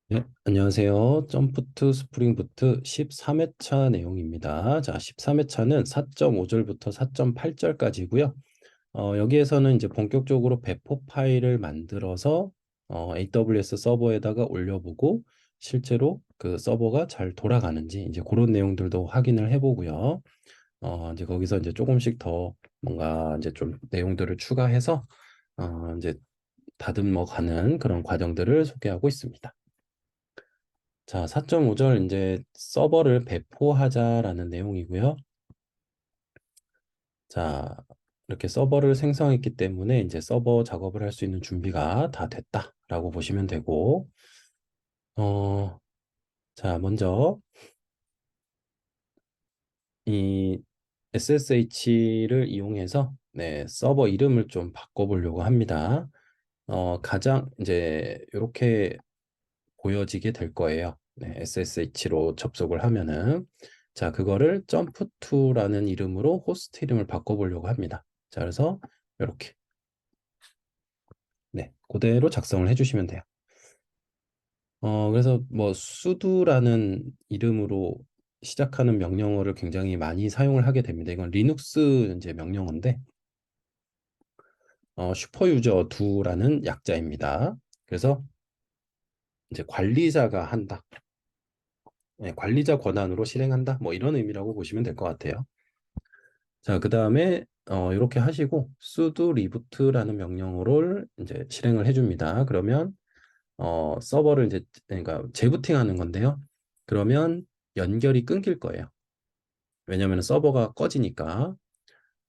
네, 안녕하세요. 점프트 스프링부트 13회차 내용입니다. 자, 13회차는 4.5절부터 4.8절까지고요. 여기에서는 이제 본격적으로 배포 파일을 만들어서 AWS 서버에다가 올려보고 실제로 그 서버가 잘 돌아가는지 이제 그런 내용들도 확인을 해보고요. 이제 거기서 이제 조금씩 더 뭔가 이제 좀 내용들을 추가해서 이제 다듬어 가는 그런 과정들을 소개하고 있습니다. 자, 4.5절 이제 서버를 배포하자라는 내용이고요. 자, 이렇게 서버를 생성했기 때문에 이제 서버 작업을 할 수 있는 준비가 다 됐다라고 보시면 되고, 어, 자, 먼저 이 SSH를 이용해서 서버 이름을 좀 바꿔보려고 합니다. 가장 이제 이렇게 보여지게 될 거예요. SSH로 접속을 하면은 자, 그거를 점프2라는 이름으로 호스트 이름을 바꿔보려고 합니다. 자, 그래서 이렇게 그대로 작성을 해주시면 돼요. 그래서 뭐 sudo라는 이름으로 시작하는 명령어를 굉장히 많이 사용을 하게 됩니다. 이건 리눅스 이제 명령어인데 슈퍼유저 2라는 약자입니다. 그래서 이제 관리자가 한다. 관리자 권한으로 실행한다. 뭐 이런 의미라고 보시면 될 것 같아요. 자, 그 다음에 이렇게 하시고 sudo reboot라는 명령어를 이제 실행을 해줍니다. 그러면 서버를 이제 그러니까 재부팅하는 건데요. 그러면 연결이 끊길 거예요. 왜냐하면 서버가 꺼지니까.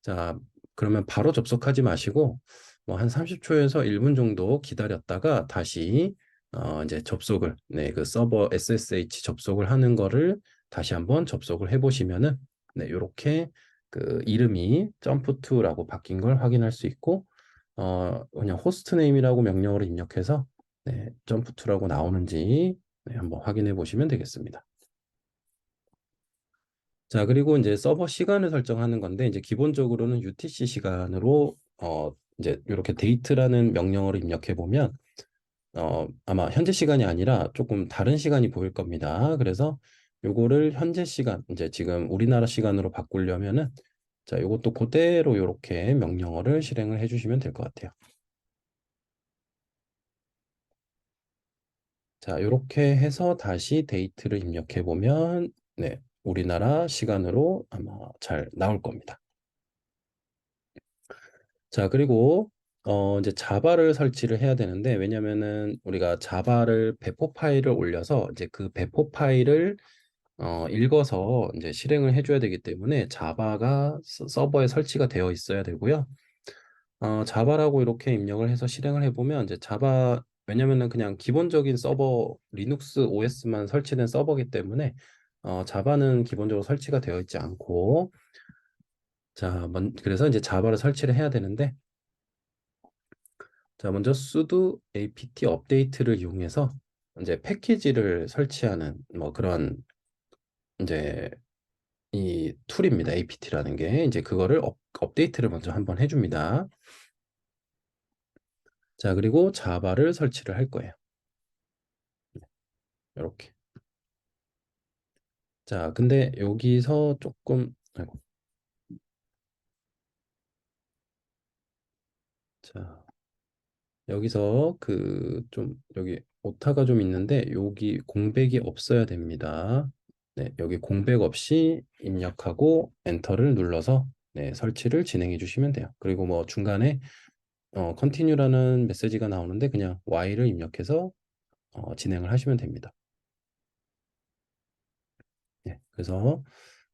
자, 그러면 바로 접속하지 마시고 뭐 한 30초에서 1분 정도 기다렸다가 다시 이제 접속을 그 서버 SSH 접속을 하는 거를 다시 한번 접속을 해 보시면은 요렇게 그 이름이 점프2라고 바뀐 걸 확인할 수 있고 그냥 호스트네임이라고 명령어를 입력해서 점프2라고 나오는지 한번 확인해 보시면 되겠습니다. 자, 그리고 이제 서버 시간을 설정하는 건데, 이제 기본적으로는 UTC 시간으로, 이제 이렇게 데이트라는 명령어를 입력해 보면, 아마 현재 시간이 아니라 조금 다른 시간이 보일 겁니다. 그래서 요거를 현재 시간, 이제 지금 우리나라 시간으로 바꾸려면은, 자, 요것도 그대로 이렇게 명령어를 실행을 해 주시면 될 것 같아요. 자, 이렇게 해서 다시 데이트를 입력해 보면, 우리나라 시간으로 아마 잘 나올 겁니다. 자, 그리고 이제 자바를 설치를 해야 되는데 왜냐면은 우리가 자바를 배포 파일을 올려서 이제 그 배포 파일을 읽어서 이제 실행을 해줘야 되기 때문에 자바가 서버에 설치가 되어 있어야 되고요. 자바라고 이렇게 입력을 해서 실행을 해보면 이제 자바 왜냐면은 그냥 기본적인 서버 리눅스 OS만 설치된 서버이기 때문에 자바는 기본적으로 설치가 되어 있지 않고 자, 그래서 이제 자바를 설치를 해야 되는데 자, 먼저 sudo apt 업데이트를 이용해서 이제 패키지를 설치하는 뭐 그런 이제 이 툴입니다. apt라는 게 이제 그거를 업데이트를 먼저 한번 해줍니다. 자, 그리고 자바를 설치를 할 거예요. 이렇게. 자, 근데 여기서 조금 아이고, 자, 여기서 그 좀 여기 오타가 좀 있는데 여기 공백이 없어야 됩니다. 여기 공백 없이 입력하고 엔터를 눌러서 설치를 진행해 주시면 돼요. 그리고 뭐 중간에 continue라는 메시지가 나오는데 그냥 Y를 입력해서 진행을 하시면 됩니다. 그래서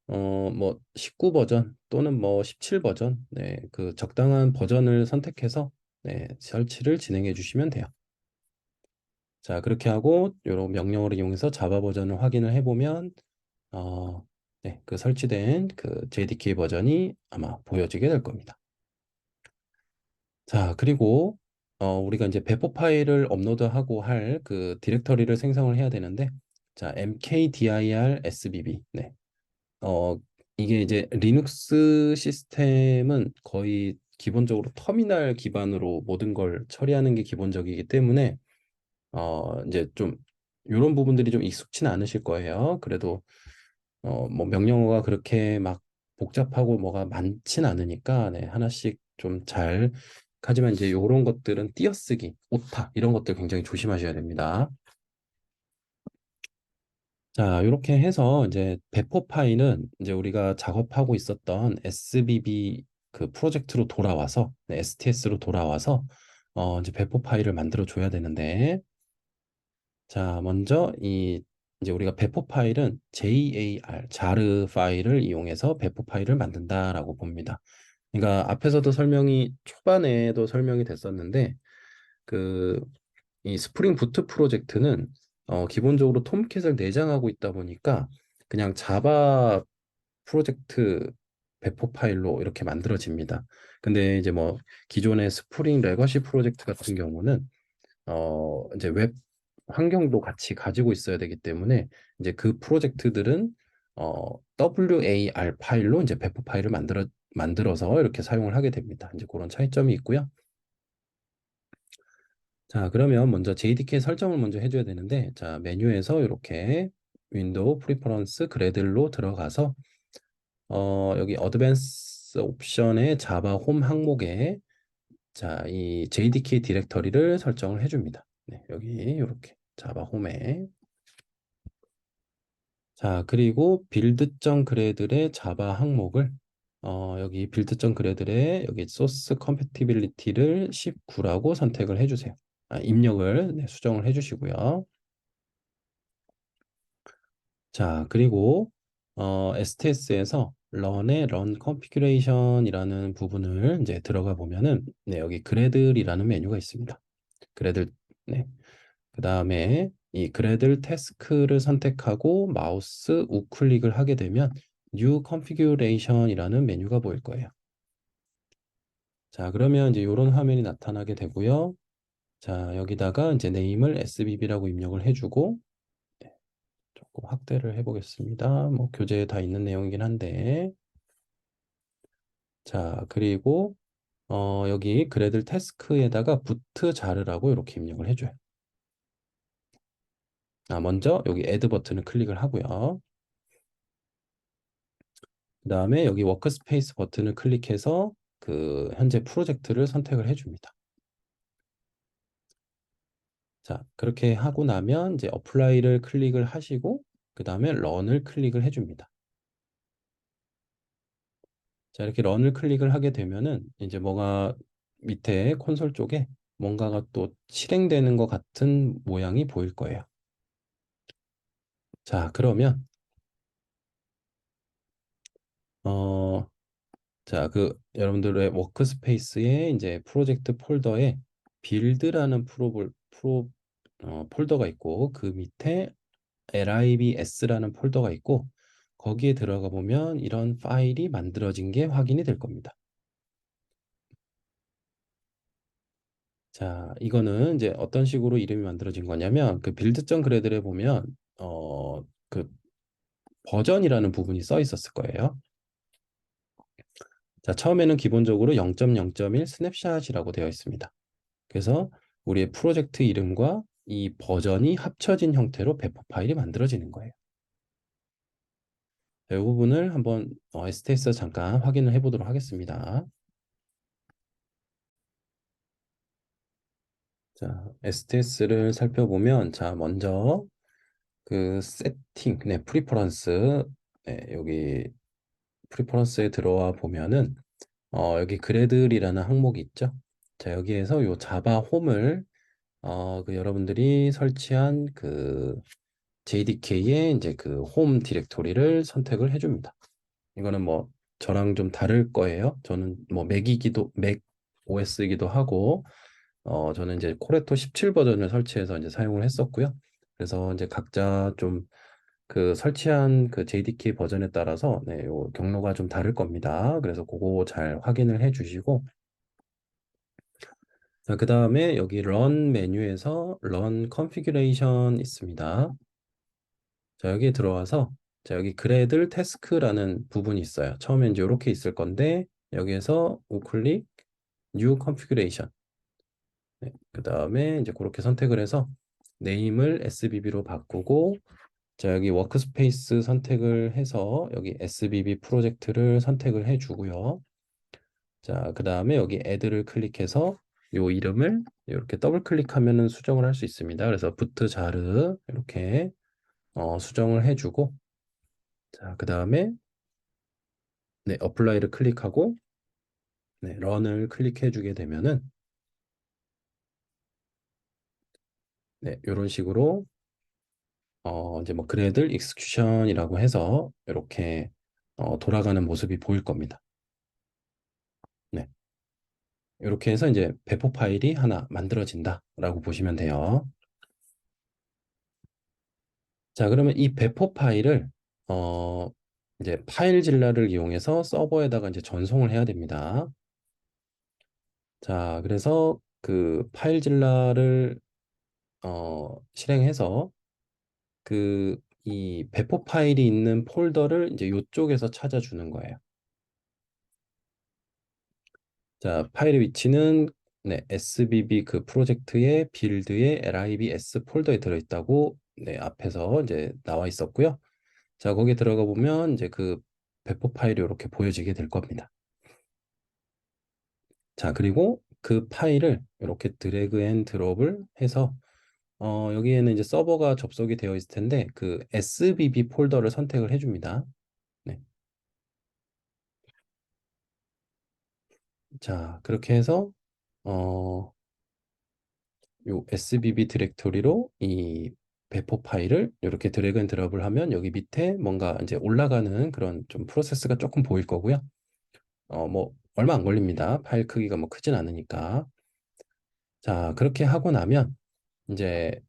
뭐 19 버전 또는 뭐 17 버전 그 적당한 버전을 선택해서 설치를 진행해 주시면 돼요. 자, 그렇게 하고 이런 명령어를 이용해서 자바 버전을 확인을 해보면 그 설치된 그 JDK 버전이 아마 보여지게 될 겁니다. 자, 그리고 우리가 이제 배포 파일을 업로드하고 할 그 디렉터리를 생성을 해야 되는데 자, mkdir sbb 어, 이게 이제 리눅스 시스템은 거의 기본적으로 터미널 기반으로 모든 걸 처리하는 게 기본적이기 때문에 이제 좀 이런 부분들이 좀 익숙치는 않으실 거예요. 그래도 뭐 명령어가 그렇게 막 복잡하고 뭐가 많진 않으니까 네, 하나씩 좀 잘. 하지만 이제 이런 것들은 띄어쓰기, 오타 이런 것들 굉장히 조심하셔야 됩니다. 자, 이렇게 해서 이제 배포 파일은 이제 우리가 작업하고 있었던 SBB 그 프로젝트로 돌아와서 네, STS로 돌아와서 이제 배포 파일을 만들어 줘야 되는데, 자, 먼저 이 이제 우리가 배포 파일은 JAR 자르 파일을 이용해서 배포 파일을 만든다라고 봅니다. 그러니까 앞에서도 초반에도 설명이 됐었는데, 그 이 스프링 부트 프로젝트는 기본적으로 톰캣을 내장하고 있다 보니까 그냥 자바 프로젝트 배포 파일로 이렇게 만들어집니다. 근데 이제 뭐 기존의 스프링 레거시 프로젝트 같은 경우는 이제 웹 환경도 같이 가지고 있어야 되기 때문에 이제 그 프로젝트들은 WAR 파일로 이제 배포 파일을 만들어서 이렇게 사용을 하게 됩니다. 이제 그런 차이점이 있고요. 자, 그러면 먼저 JDK 설정을 먼저 해줘야 되는데, 자, 메뉴에서 이렇게 윈도우 프리퍼런스 그래들로 들어가서 여기 어드밴스 옵션의 자바 홈 항목에 자, 이 JDK 디렉터리를 설정을 해줍니다. 네, 여기 이렇게 자바 홈에. 자, 그리고 빌드.gradle의 자바 항목을 여기 빌드.gradle의 여기 소스 컴패티빌리티를 19라고 선택을 해주세요. 입력을 네, 수정을 해주시고요. 자, 그리고 STS에서 run의 run configuration이라는 부분을 이제 들어가 보면은 네, 여기 그래들이라는 메뉴가 있습니다. 그래들. 네. 그다음에 이 그래들 태스크를 선택하고 마우스 우클릭을 하게 되면 new configuration이라는 메뉴가 보일 거예요. 자, 그러면 이제 이런 화면이 나타나게 되고요. 자, 여기다가 이제 네임을 SBB라고 입력을 해주고 조금 확대를 해보겠습니다. 뭐 교재에 다 있는 내용이긴 한데, 자, 그리고 여기 그래들 태스크에다가 부트 자르라고 이렇게 입력을 해줘요. 먼저 여기 애드 버튼을 클릭을 하고요. 그 다음에 여기 워크스페이스 버튼을 클릭해서 그 현재 프로젝트를 선택을 해줍니다. 자, 그렇게 하고 나면 이제 어플라이를 클릭을 하시고 그 다음에 런을 클릭을 해줍니다. 자, 이렇게 런을 클릭을 하게 되면은 이제 뭐가 밑에 콘솔 쪽에 뭔가가 또 실행되는 것 같은 모양이 보일 거예요. 자, 그러면 어, 자, 그 여러분들의 워크스페이스에 이제 프로젝트 폴더에 빌드라는 폴더가 있고 그 밑에 libs라는 폴더가 있고 거기에 들어가 보면 이런 파일이 만들어진 게 확인이 될 겁니다. 자, 이거는 이제 어떤 식으로 이름이 만들어진 거냐면 그 빌드.gradle에 보면 그 버전이라는 부분이 써 있었을 거예요. 자, 처음에는 기본적으로 0.0.1 스냅샷이라고 되어 있습니다. 그래서 우리의 프로젝트 이름과 이 버전이 합쳐진 형태로 배포 파일이 만들어지는 거예요. 이 부분을 한번 STS에서 잠깐 확인을 해보도록 하겠습니다. 자, STS를 살펴보면 자, 먼저 그 세팅, 네, 프리퍼런스, 네, 여기 프리퍼런스에 들어와 보면은 여기 그래들이라는 항목이 있죠. 자, 여기에서 요 자바 홈을 그 여러분들이 설치한 그 JDK의 이제 그 홈 디렉토리를 선택을 해줍니다. 이거는 뭐 저랑 좀 다를 거예요. 저는 뭐 맥 OS이기도 하고 저는 이제 코레토 17 버전을 설치해서 이제 사용을 했었고요. 그래서 이제 각자 좀 그 설치한 그 JDK 버전에 따라서 네, 요 경로가 좀 다를 겁니다. 그래서 그거 잘 확인을 해 주시고 자, 그 다음에 여기 run 메뉴에서 run configuration 있습니다. 자, 여기 들어와서 자, 여기 그래들 태스크라는 부분이 있어요. 처음에 이제 이렇게 있을 건데 여기에서 우클릭 new configuration 네, 그 다음에 이제 그렇게 선택을 해서 네임을 SBB로 바꾸고 자, 여기 워크스페이스 선택을 해서 여기 SBB 프로젝트를 선택을 해주고요. 자, 그 다음에 여기 애드를 클릭해서 요 이름을 이렇게 더블 클릭하면은 수정을 할 수 있습니다. 그래서 부트 자르 이렇게 수정을 해주고 자, 그 다음에 네, 어플라이를 클릭하고 네, 런을 클릭해 주게 되면은 네, 이런 식으로 이제 뭐 그래들 익스큐션이라고 해서 이렇게 돌아가는 모습이 보일 겁니다. 네. 이렇게 해서 이제 배포 파일이 하나 만들어진다라고 보시면 돼요. 자, 그러면 이 배포 파일을 어 이제 파일질러를 이용해서 서버에다가 이제 전송을 해야 됩니다. 자, 그래서 그 파일질러를 실행해서 그 이 배포 파일이 있는 폴더를 이제 이쪽에서 찾아주는 거예요. 자, 파일의 위치는 네, SBB 그 프로젝트의 빌드의 libs 폴더에 들어있다고 네, 앞에서 이제 나와 있었고요. 자, 거기에 들어가 보면 이제 그 배포 파일이 이렇게 보여지게 될 겁니다. 자, 그리고 그 파일을 이렇게 드래그 앤 드롭을 해서 여기에는 이제 서버가 접속이 되어 있을 텐데 그 SBB 폴더를 선택을 해줍니다. 네. 자, 그렇게 해서 어, 요 SBB 디렉토리로 이 배포 파일을 이렇게 드래그 앤 드롭을 하면 여기 밑에 뭔가 이제 올라가는 그런 좀 프로세스가 조금 보일 거고요. 뭐 얼마 안 걸립니다. 파일 크기가 뭐 크진 않으니까. 자, 그렇게 하고 나면 이제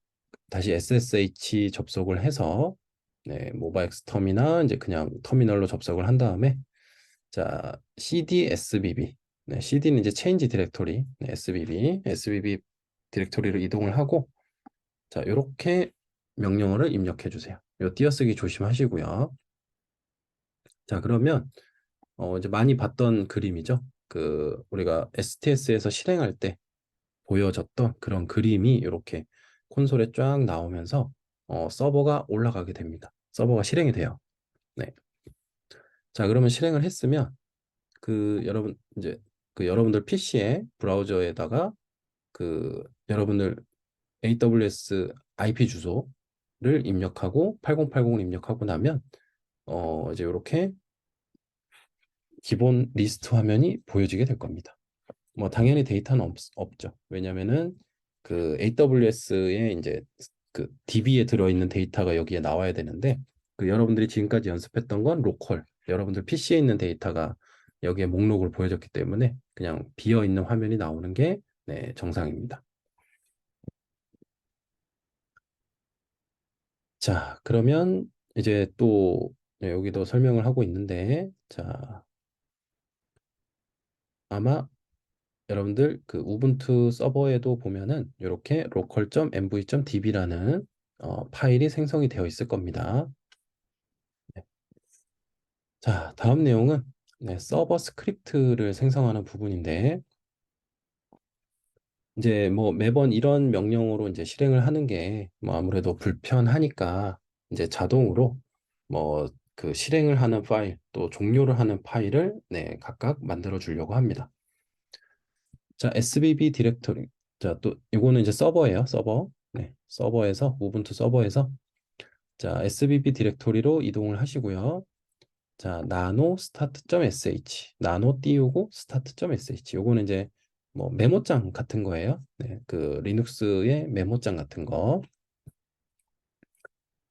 다시 SSH 접속을 해서 네, 모바일 엑스텀이나 이제 그냥 터미널로 접속을 한 다음에 자, cd sbb 네, cd는 이제 change 디렉토리 네, sbb 디렉토리로 이동을 하고 자, 이렇게 명령어를 입력해 주세요. 요 띄어쓰기 조심하시고요. 자, 그러면 이제 많이 봤던 그림이죠. 그 우리가 STS에서 실행할 때 보여졌던 그런 그림이 이렇게 콘솔에 쫙 나오면서 서버가 올라가게 됩니다. 서버가 실행이 돼요. 네. 자, 그러면 실행을 했으면 그 여러분 이제 그 여러분들 PC에 브라우저에다가 그 여러분들 AWS IP 주소를 입력하고 8080을 입력하고 나면 이제 이렇게 기본 리스트 화면이 보여지게 될 겁니다. 뭐 당연히 데이터는 없죠. 왜냐면은 그 AWS에 이제 그 DB에 들어있는 데이터가 여기에 나와야 되는데 그 여러분들이 지금까지 연습했던 건 로컬, 여러분들 PC에 있는 데이터가 여기에 목록을 보여줬기 때문에 그냥 비어 있는 화면이 나오는 게 네, 정상입니다. 자, 그러면 이제 또 네, 여기도 설명을 하고 있는데 자, 아마 여러분들 그 우분투 서버에도 보면은 이렇게 local.mv.db라는 파일이 생성이 되어 있을 겁니다. 네. 자, 다음 내용은 네, 서버 스크립트를 생성하는 부분인데 이제 뭐 매번 이런 명령어로 이제 실행을 하는 게 뭐 아무래도 불편하니까 이제 자동으로 뭐 그 실행을 하는 파일 또 종료를 하는 파일을 네, 각각 만들어 주려고 합니다. 자, SBB 디렉토리. 자, 또 이거는 이제 서버예요. 서버. 네. 서버에서 우분투 서버에서 자, SBB 디렉토리로 이동을 하시고요. 자, nano start.sh. 나노 띄우고 start.sh. 요거는 이제 뭐 메모장 같은 거예요. 네. 그 리눅스의 메모장 같은 거.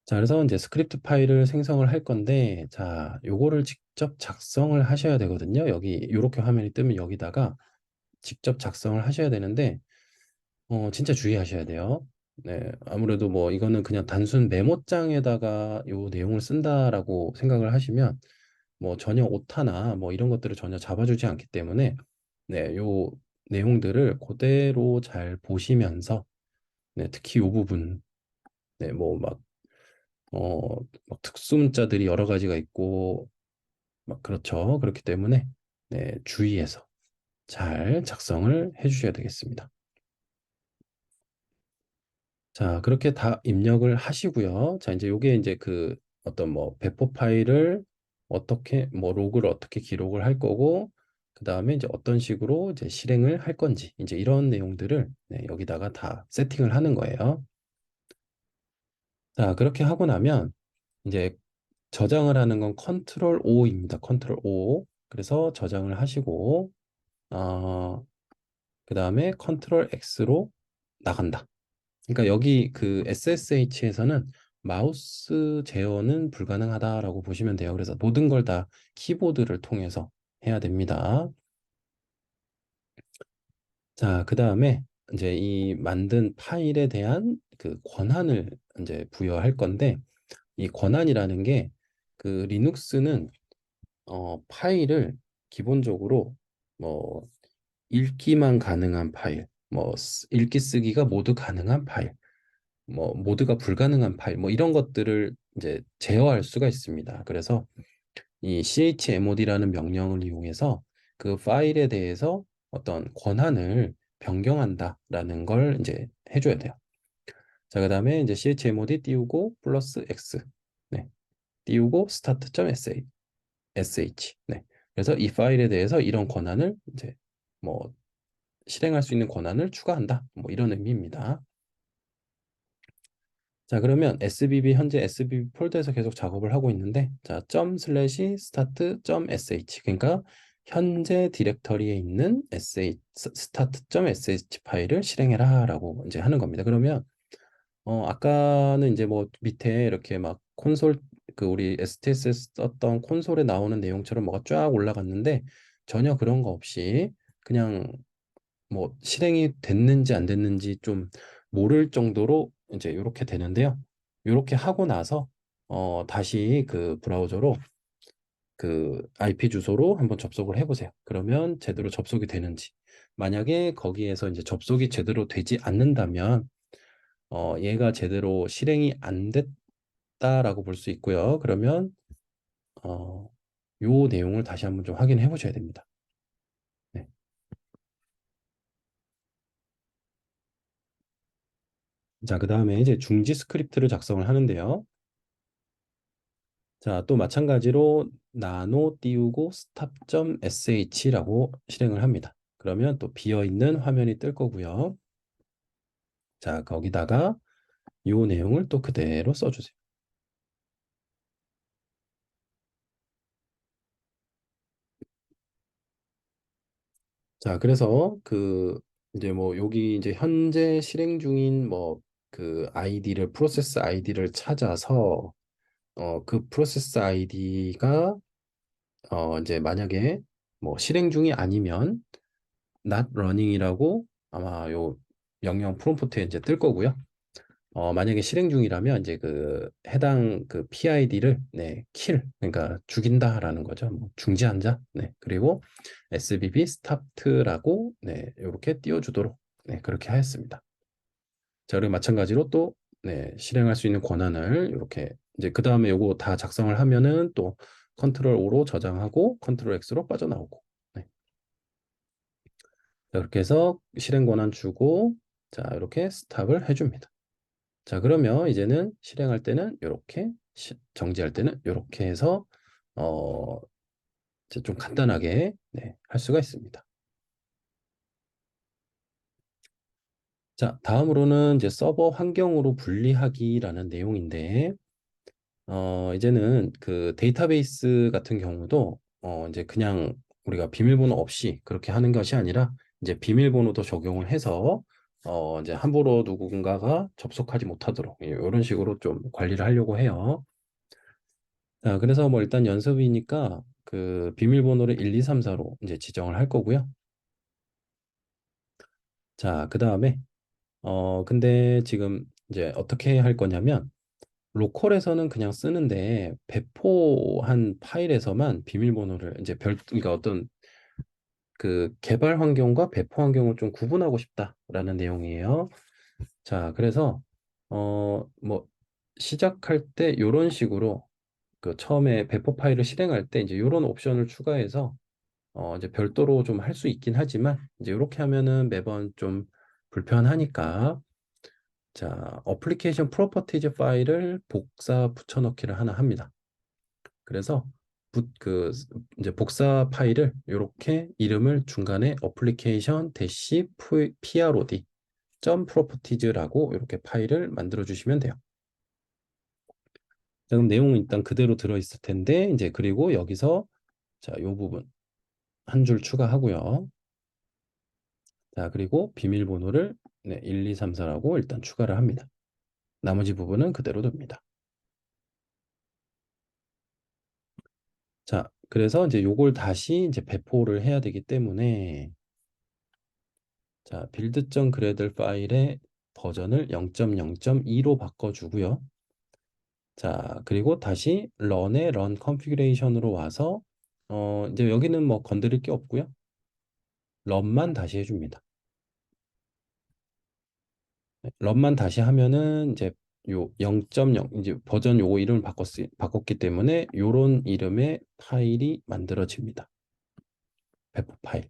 자, 그래서 이제 스크립트 파일을 생성을 할 건데 자, 요거를 직접 작성을 하셔야 되거든요. 여기 이렇게 화면이 뜨면 여기다가 직접 작성을 하셔야 되는데 진짜 주의하셔야 돼요. 네, 아무래도 뭐 이거는 그냥 단순 메모장에다가 요 내용을 쓴다라고 생각을 하시면 뭐 전혀 오타나 뭐 이런 것들을 전혀 잡아주지 않기 때문에 네, 요 내용들을 그대로 잘 보시면서 네, 특히 요 부분 네, 뭐 막 특수 문자들이 여러 가지가 있고 막 그렇죠. 그렇기 때문에 네, 주의해서 잘 작성을 해 주셔야 되겠습니다. 자, 그렇게 다 입력을 하시고요. 자, 이제 요게 이제 그 어떤 뭐 배포 파일을 어떻게 뭐 로그를 어떻게 기록을 할 거고 그다음에 이제 어떤 식으로 이제 실행을 할 건지 이제 이런 내용들을 네, 여기다가 다 세팅을 하는 거예요. 자, 그렇게 하고 나면 이제 저장을 하는 건 컨트롤 O입니다. 컨트롤 O. 그래서 저장을 하시고 그다음에 컨트롤 X로 나간다. 그러니까 여기 그 SSH에서는 마우스 제어는 불가능하다라고 보시면 돼요. 그래서 모든 걸 다 키보드를 통해서 해야 됩니다. 자, 그다음에 이제 이 만든 파일에 대한 그 권한을 이제 부여할 건데 이 권한이라는 게 그 리눅스는 파일을 기본적으로 뭐 읽기만 가능한 파일, 뭐 읽기 쓰기가 모두 가능한 파일 뭐 모드가 불가능한 파일 뭐 이런 것들을 이제 제어할 수가 있습니다. 그래서 이 chmod라는 명령을 이용해서 그 파일에 대해서 어떤 권한을 변경한다라는 걸 이제 해줘야 돼요. 자, 그다음에 이제 chmod 띄우고 플러스 x 네, 띄우고 start.sh 네. 그래서 이 파일에 대해서 이런 권한을 이제 뭐 실행할 수 있는 권한을 추가한다. 뭐 이런 의미입니다. 자, 그러면 SBB 현재 SBB 폴더에서 계속 작업을 하고 있는데 자, 점 슬래시 스타트 점 sh 그러니까 현재 디렉터리에 있는 sh 스타트 점 sh 파일을 실행해라라고 이제 하는 겁니다. 그러면 아까는 이제 뭐 밑에 이렇게 막 콘솔 그 우리 STS에 썼던 콘솔에 나오는 내용처럼 뭐가 쫙 올라갔는데 전혀 그런 거 없이 그냥 뭐 실행이 됐는지 안 됐는지 좀 모를 정도로 이제 이렇게 되는데요. 이렇게 하고 나서 다시 그 브라우저로 그 IP 주소로 한번 접속을 해보세요. 그러면 제대로 접속이 되는지. 만약에 거기에서 이제 접속이 제대로 되지 않는다면 얘가 제대로 실행이 안 됐다라고 볼 수 있고요. 그러면 어, 요 내용을 다시 한번 좀 확인해 보셔야 됩니다. 네. 자, 그 다음에 이제 중지 스크립트를 작성을 하는데요. 자, 또 마찬가지로 나노 띄우고 stop.sh라고 실행을 합니다. 그러면 또 비어 있는 화면이 뜰 거고요. 자, 거기다가 이 내용을 또 그대로 써주세요. 자, 그래서 그 이제 뭐 여기 이제 현재 실행 중인 뭐 그 아이디를 프로세스 아이디를 찾아서 그 프로세스 아이디가 이제 만약에 뭐 실행 중이 아니면 not running이라고 아마 요 명령 프롬프트에 이제 뜰 거고요. 만약에 실행 중이라면 이제 그 해당 그 PID를 네, kill 그러니까 죽인다라는 거죠. 뭐 중지한다. 네. 그리고 SBB stopped라고 네, 이렇게 띄워주도록 네, 그렇게 하였습니다. 자, 그리고 마찬가지로 또 네, 실행할 수 있는 권한을 이렇게 이제 그 다음에 요거 다 작성을 하면은 또 컨트롤 O로 저장하고 컨트롤 X로 빠져나오고 네. 자, 그렇게 해서 실행 권한 주고 자, 이렇게 스탑을 해줍니다. 자, 그러면 이제는 실행할 때는 이렇게 정지할 때는 이렇게 해서 어, 이제 좀 간단하게 네, 할 수가 있습니다. 자, 다음으로는 이제 서버 환경으로 분리하기라는 내용인데 이제는 그 데이터베이스 같은 경우도 이제 그냥 우리가 비밀번호 없이 그렇게 하는 것이 아니라 이제 비밀번호도 적용을 해서 이제 함부로 누군가가 접속하지 못하도록 이런 식으로 좀 관리를 하려고 해요. 자, 그래서 뭐 일단 연습이니까 그 비밀번호를 1, 2, 3, 4로 이제 지정을 할 거고요. 자, 그 다음에 근데 지금 이제 어떻게 할 거냐면 로컬에서는 그냥 쓰는데 배포한 파일에서만 비밀번호를 이제 그러니까 어떤 그 개발 환경과 배포 환경을 좀 구분하고 싶다라는 내용이에요. 자, 그래서 뭐 시작할 때 이런 식으로 그 처음에 배포 파일을 실행할 때 이제 이런 옵션을 추가해서 이제 별도로 좀 할 수 있긴 하지만 이제 이렇게 하면은 매번 좀 불편하니까 자, 어플리케이션 프로퍼티즈 파일을 복사 붙여넣기를 하나 합니다. 그래서 이제 복사 파일을 이렇게 이름을 중간에 어플리케이션 대시 prod 점 프로퍼티즈라고 이렇게 파일을 만들어 주시면 돼요. 자, 그럼 내용은 일단 그대로 들어 있을 텐데 이제 그리고 여기서 자, 요 부분 한 줄 추가하고요. 자, 그리고 비밀번호를 네, 1, 2, 3, 4라고 일단 추가를 합니다. 나머지 부분은 그대로 둡니다. 자, 그래서 이제 요걸 다시 이제 배포를 해야 되기 때문에 자, build.gradle 파일의 버전을 0.0.2로 바꿔주고요. 자, 그리고 다시 run의 run configuration으로 와서 이제 여기는 뭐 건드릴 게 없고요. run만 다시 해줍니다. 네, run만 다시 하면은 이제 요 0.0 이제 버전 요거 이름을 바꿨기 때문에 요런 이름의 파일이 만들어집니다. 배포 파일.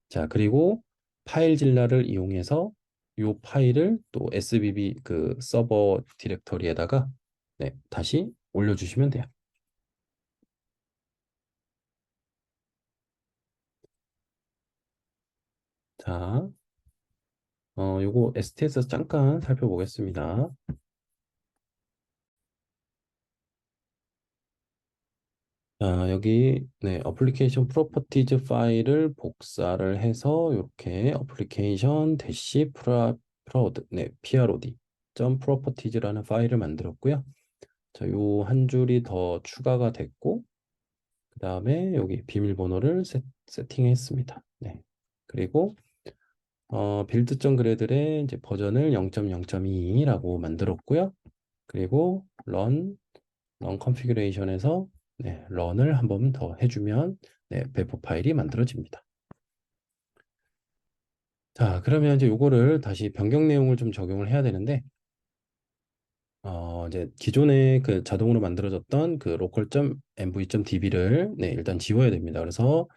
자, 그리고 파일 진라를 이용해서 요 파일을 또 SBB 그 서버 디렉터리에다가 네, 다시 올려주시면 돼요. 자, 요거 ST에서 잠깐 살펴보겠습니다. 자, 여기 네, 어플리케이션 프로퍼티즈 파일을 복사를 해서 이렇게 어플리케이션 대시 프로드 네, prod 점 프로퍼티즈라는 파일을 만들었고요. 자, 요 한 줄이 더 추가가 됐고 그다음에 여기 비밀번호를 세팅했습니다. 네. 그리고 빌드.gradle의 이제 버전을 0.0.2라고 만들었고요. 그리고 run configuration에서 네, run을 한 번 더 해주면 네, 배포 파일이 만들어집니다. 자, 그러면 이제 요거를 다시 변경 내용을 좀 적용을 해야 되는데 이제 기존에 그 자동으로 만들어졌던 그 local.mv.db를 네, 일단 지워야 됩니다. 그래서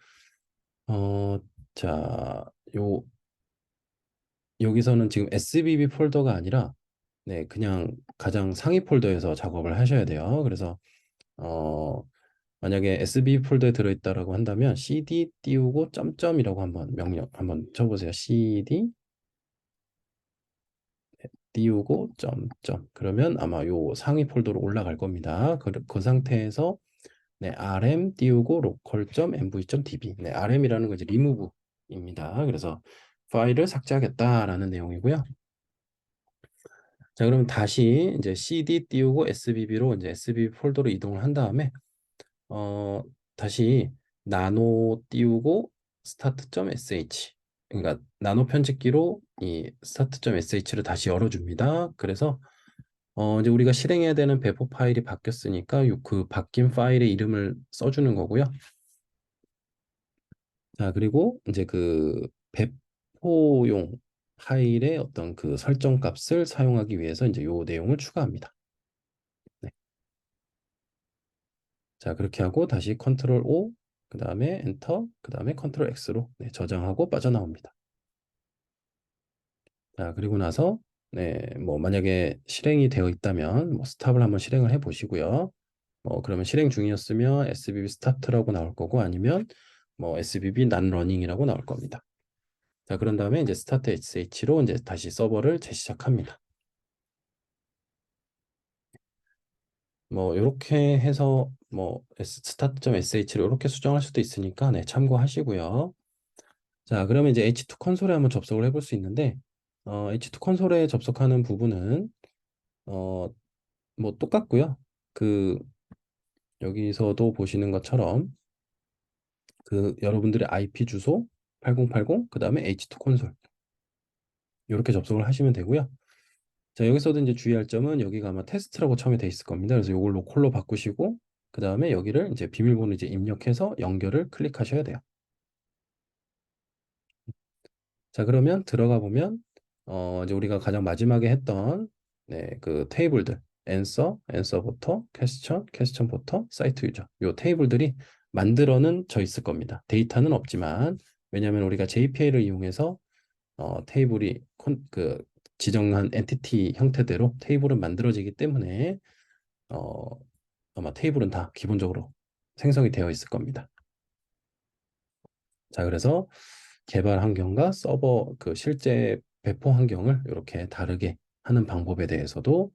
어, 자, 요 여기서는 지금 SBB 폴더가 아니라 네, 그냥 가장 상위 폴더에서 작업을 하셔야 돼요. 그래서 어, 만약에 SB 폴더에 들어있다라고 한다면 cd 띄우고 점점이라고 한번 명령 한번 쳐보세요. cd 띄우고 점점 그러면 아마 요 상위 폴더로 올라갈 겁니다. 그 상태에서 네, rm 띄우고 local.mv.db 네, rm이라는 거 이제 remove입니다. 그래서 파일을 삭제하겠다라는 내용이고요. 자, 그럼 다시 이제 cd 띄우고 sbb로 이제 sbb 폴더로 이동을 한 다음에 어 다시 나노 띄우고 start.sh 그러니까 나노 편집기로 이 start.sh를 다시 열어줍니다. 그래서 이제 우리가 실행해야 되는 배포 파일이 바뀌었으니까 그 바뀐 파일의 이름을 써주는 거고요. 자, 그리고 이제 그 배포용 파일의 어떤 그 설정 값을 사용하기 위해서 이제 요 내용을 추가합니다. 네. 자, 그렇게 하고 다시 컨트롤 O, 그 다음에 엔터, 그 다음에 컨트롤 X로 네, 저장하고 빠져나옵니다. 자, 그리고 나서 네, 뭐 만약에 실행이 되어 있다면 뭐 스탑을 한번 실행을 해 보시고요. 그러면 실행 중이었으면 SBB 스타트라고 나올 거고 아니면 뭐 SBB not running이라고 나올 겁니다. 자, 그런 다음에 이제 스타트 SH로 이제 다시 서버를 재시작합니다. 뭐 이렇게 해서 뭐 start.sh를 이렇게 수정할 수도 있으니까 네, 참고하시고요. 자, 그러면 이제 H2 콘솔에 한번 접속을 해볼 수 있는데 H2 콘솔에 접속하는 부분은 어, 뭐 똑같고요. 그 여기서도 보시는 것처럼 그 여러분들의 IP 주소 8080 그다음에 H2 콘솔 이렇게 접속을 하시면 되고요. 자, 여기서도 이제 주의할 점은 여기가 아마 테스트라고 처음에 돼 있을 겁니다. 그래서 이걸 로컬로 바꾸시고 그다음에 여기를 이제 비밀번호 이제 입력해서 연결을 클릭하셔야 돼요. 자, 그러면 들어가 보면 이제 우리가 가장 마지막에 했던 네, 그 테이블들 answer부터 퀘스천부터 사이트 유저 요 테이블들이 만들어는 져 있을 겁니다. 데이터는 없지만 왜냐하면 우리가 JPA를 이용해서 테이블이 지정한 엔티티 형태대로 테이블은 만들어지기 때문에 어, 아마 테이블은 다 기본적으로 생성이 되어 있을 겁니다. 자, 그래서 개발 환경과 서버 그 실제 배포 환경을 이렇게 다르게 하는 방법에 대해서도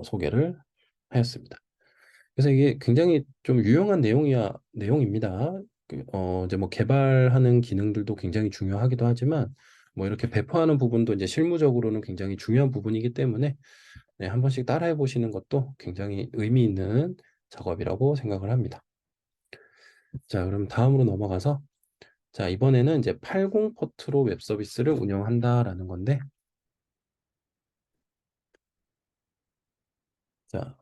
소개를 하였습니다. 그래서 이게 굉장히 좀 유용한 내용입니다. 이제 뭐 개발하는 기능들도 굉장히 중요하기도 하지만 뭐 이렇게 배포하는 부분도 이제 실무적으로는 굉장히 중요한 부분이기 때문에 네, 한 번씩 따라해 보시는 것도 굉장히 의미 있는 작업이라고 생각을 합니다. 자, 그럼 다음으로 넘어가서 자, 이번에는 이제 80 포트로 웹 서비스를 운영한다라는 건데 자,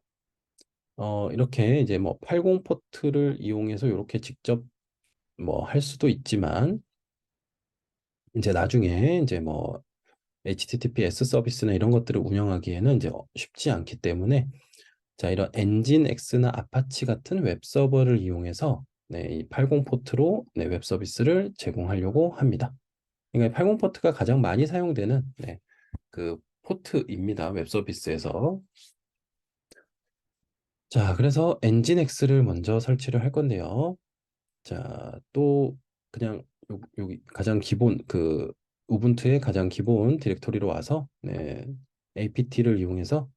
이렇게 이제 뭐 80 포트를 이용해서 이렇게 직접 뭐 할 수도 있지만 이제 나중에 이제 뭐 HTTPS 서비스나 이런 것들을 운영하기에는 이제 쉽지 않기 때문에 자, 이런 엔진X나 아파치 같은 웹 서버를 이용해서 네, 이 80 포트로 네, 웹 서비스를 제공하려고 합니다. 그러니까 80 포트가 가장 많이 사용되는 네, 그 포트입니다. 웹 서비스에서. 자, 그래서 엔진X를 먼저 설치를 할 건데요. 자, 또 그냥 여기 가장 기본 그 우분투의 가장 기본 디렉토리로 와서 네, apt를 이용해서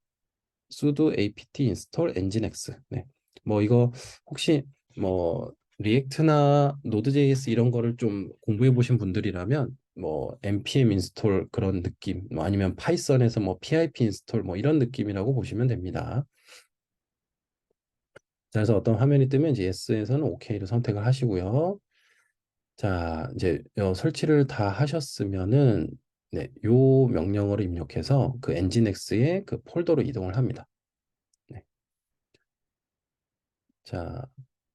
sudo apt install nginx. 네. 뭐 이거 혹시 뭐 리액트나 노드.js 이런 거를 좀 공부해 보신 분들이라면 뭐 npm 인스톨 그런 느낌, 뭐 아니면 파이썬에서 뭐 pip 인스톨 뭐 이런 느낌이라고 보시면 됩니다. 자, 그래서 어떤 화면이 뜨면 이제 yes에서는 ok를 선택을 하시고요. 자, 이제 설치를 다 하셨으면은 네, 요 명령어를 입력해서 그 nginx의 그 폴더로 이동을 합니다. 네. 자,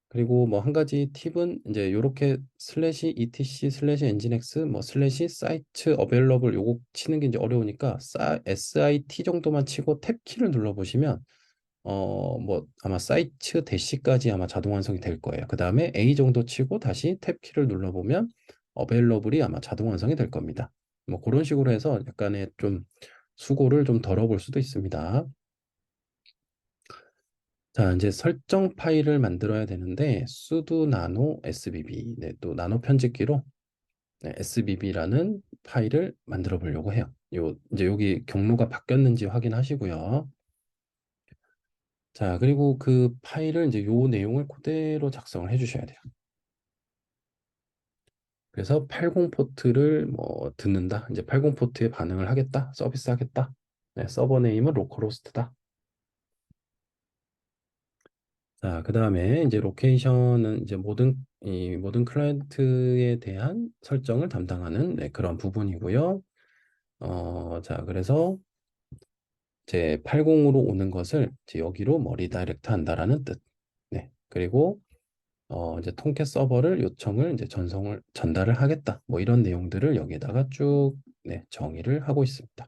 그리고 뭐 한 가지 팁은 이제 요렇게 슬래시 etc 슬래시 nginx 뭐 슬래시 사이트 어베일러블 요거 치는 게 이제 어려우니까 sit 정도만 치고 탭 키를 눌러 보시면 뭐 아마 사이트 대시까지 아마 자동 완성이 될 거예요. 그 다음에 A 정도 치고 다시 탭 키를 눌러보면 어베일러블이 아마 자동 완성이 될 겁니다. 뭐 그런 식으로 해서 약간의 좀 수고를 좀 덜어볼 수도 있습니다. 자, 이제 설정 파일을 만들어야 되는데 sudo nano sbb 네, 또 나노 편집기로 네, sbb라는 파일을 만들어 보려고 해요. 이제 여기 경로가 바뀌었는지 확인하시고요. 자, 그리고 그 파일을 이제 요 내용을 그대로 작성을 해 주셔야 돼요. 그래서 80 포트를 뭐 듣는다. 이제 80 포트에 반응을 하겠다. 서비스 하겠다. 네, 서버 네임은 로컬호스트다. 자, 그다음에 이제 로케이션은 이제 모든 클라이언트에 대한 설정을 담당하는 네, 그런 부분이고요. 자, 그래서 제 80으로 오는 것을 이제 여기로 뭐 리다이렉트 한다라는 뜻. 네. 그리고 이제 통계 서버를 요청을 이제 전달을 하겠다. 뭐 이런 내용들을 여기에다가 쭉 네, 정의를 하고 있습니다.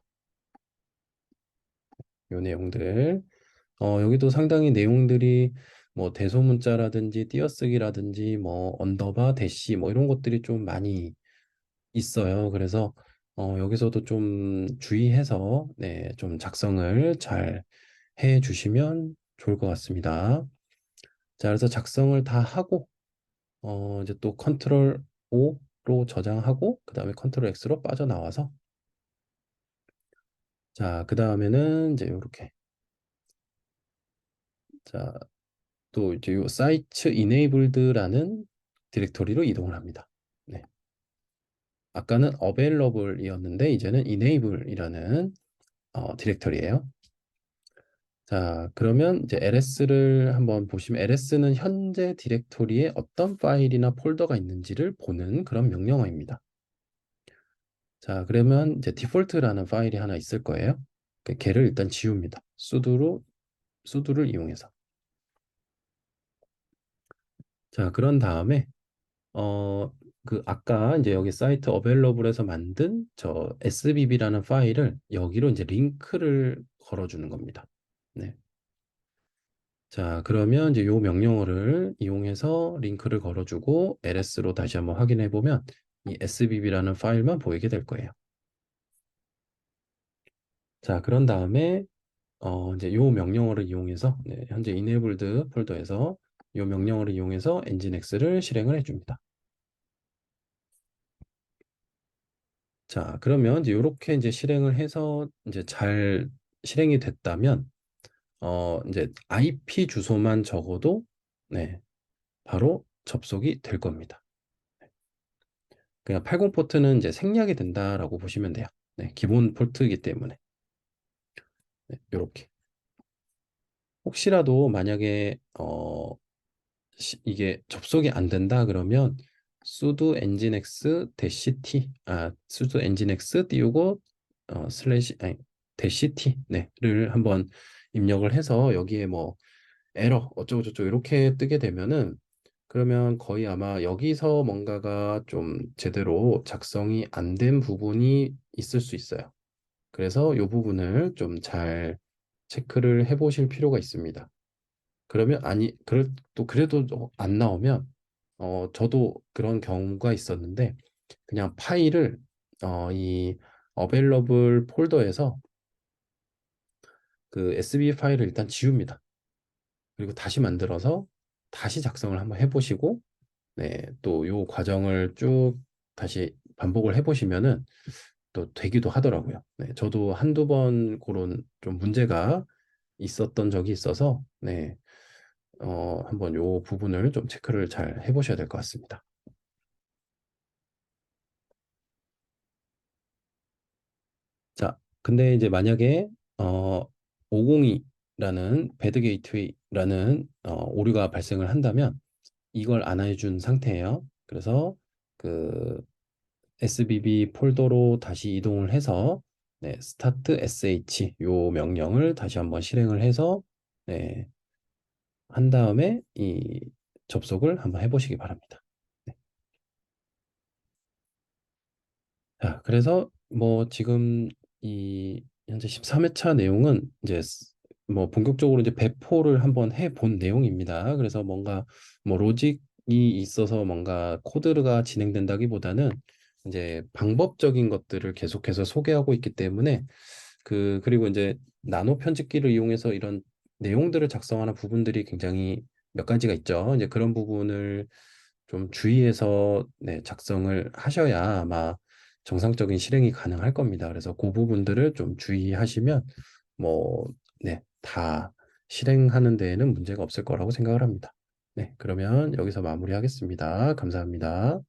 요 내용들. 여기도 상당히 내용들이 뭐 대소문자라든지 띄어쓰기라든지 뭐 언더바 대시 뭐 이런 것들이 좀 많이 있어요. 그래서 여기서도 좀 주의해서 네, 좀 작성을 잘 해 주시면 좋을 것 같습니다. 자, 그래서 작성을 다 하고 이제 또 컨트롤 O로 저장하고 그다음에 컨트롤 X로 빠져나와서 자, 그다음에는 이제 이렇게 자, 또 이제 요 사이트 enabled.라는 디렉토리로 이동을 합니다. 네. 아까는 available이었는데 이제는 enable이라는 디렉토리예요. 자, 그러면 이제 ls를 한번 보시면 ls는 현재 디렉토리에 어떤 파일이나 폴더가 있는지를 보는 그런 명령어입니다. 자, 그러면 이제 디폴트라는 파일이 하나 있을 거예요. 걔를 일단 지웁니다. sudo를 이용해서. 자, 그런 다음에 그 아까 이제 여기 사이트 어베일러블에서 만든 저 sbb라는 파일을 여기로 이제 링크를 걸어주는 겁니다. 네. 자, 그러면 이제 요 명령어를 이용해서 링크를 걸어주고 ls로 다시 한번 확인해 보면 이 sbb라는 파일만 보이게 될 거예요. 자, 그런 다음에 이제 요 명령어를 이용해서 현재 enabled 폴더에서 요 명령어를 이용해서 nginx를 실행을 해줍니다. 자, 그러면 이제 요렇게 이제 실행을 해서 이제 잘 실행이 됐다면 이제 IP 주소만 적어도 바로 접속이 될 겁니다. 그냥 80 포트는 이제 생략이 된다라고 보시면 돼요. 기본 포트이기 때문에 요렇게 혹시라도 만약에 이게 접속이 안 된다 그러면 sudo nginx sudo nginx 띄우고 슬래시 아니 대시 t 를 한번 입력을 해서 여기에 뭐 에러 어쩌고 저쩌고 이렇게 뜨게 되면은 그러면 거의 아마 여기서 뭔가가 좀 제대로 작성이 안 된 부분이 있을 수 있어요. 그래서 이 부분을 좀 잘 체크를 해보실 필요가 있습니다. 그러면 아니 또 그래도 안 나오면 저도 그런 경우가 있었는데 그냥 파일을 이 available 폴더에서 그 SB 파일을 일단 지웁니다. 그리고 다시 만들어서 다시 작성을 한번 해보시고 또 요 과정을 쭉 다시 반복을 해보시면은 또 되기도 하더라고요. 저도 한두 번 그런 좀 문제가 있었던 적이 있어서 한번 요 부분을 좀 체크를 잘 해보셔야 될 것 같습니다. 자, 근데 이제 만약에 502라는 배드 게이트웨이라는 오류가 발생을 한다면 이걸 안 해준 상태예요. 그래서 그 SBB 폴더로 다시 이동을 해서 start sh 요 명령을 다시 한번 실행을 해서 네, 한 다음에 이 접속을 한번 해보시기 바랍니다. 네. 자, 그래서 뭐 지금 이 현재 13회차 내용은 이제 뭐 본격적으로 이제 배포를 한번 해본 내용입니다. 그래서 뭔가 뭐 로직이 있어서 뭔가 코드가 진행된다기보다는 이제 방법적인 것들을 계속해서 소개하고 있기 때문에 그리고 이제 나노 편집기를 이용해서 이런 내용들을 작성하는 부분들이 굉장히 몇 가지가 있죠. 이제 그런 부분을 좀 주의해서 작성을 하셔야 아마 정상적인 실행이 가능할 겁니다. 그래서 그 부분들을 좀 주의하시면 뭐, 다 실행하는 데에는 문제가 없을 거라고 생각을 합니다. 그러면 여기서 마무리하겠습니다. 감사합니다.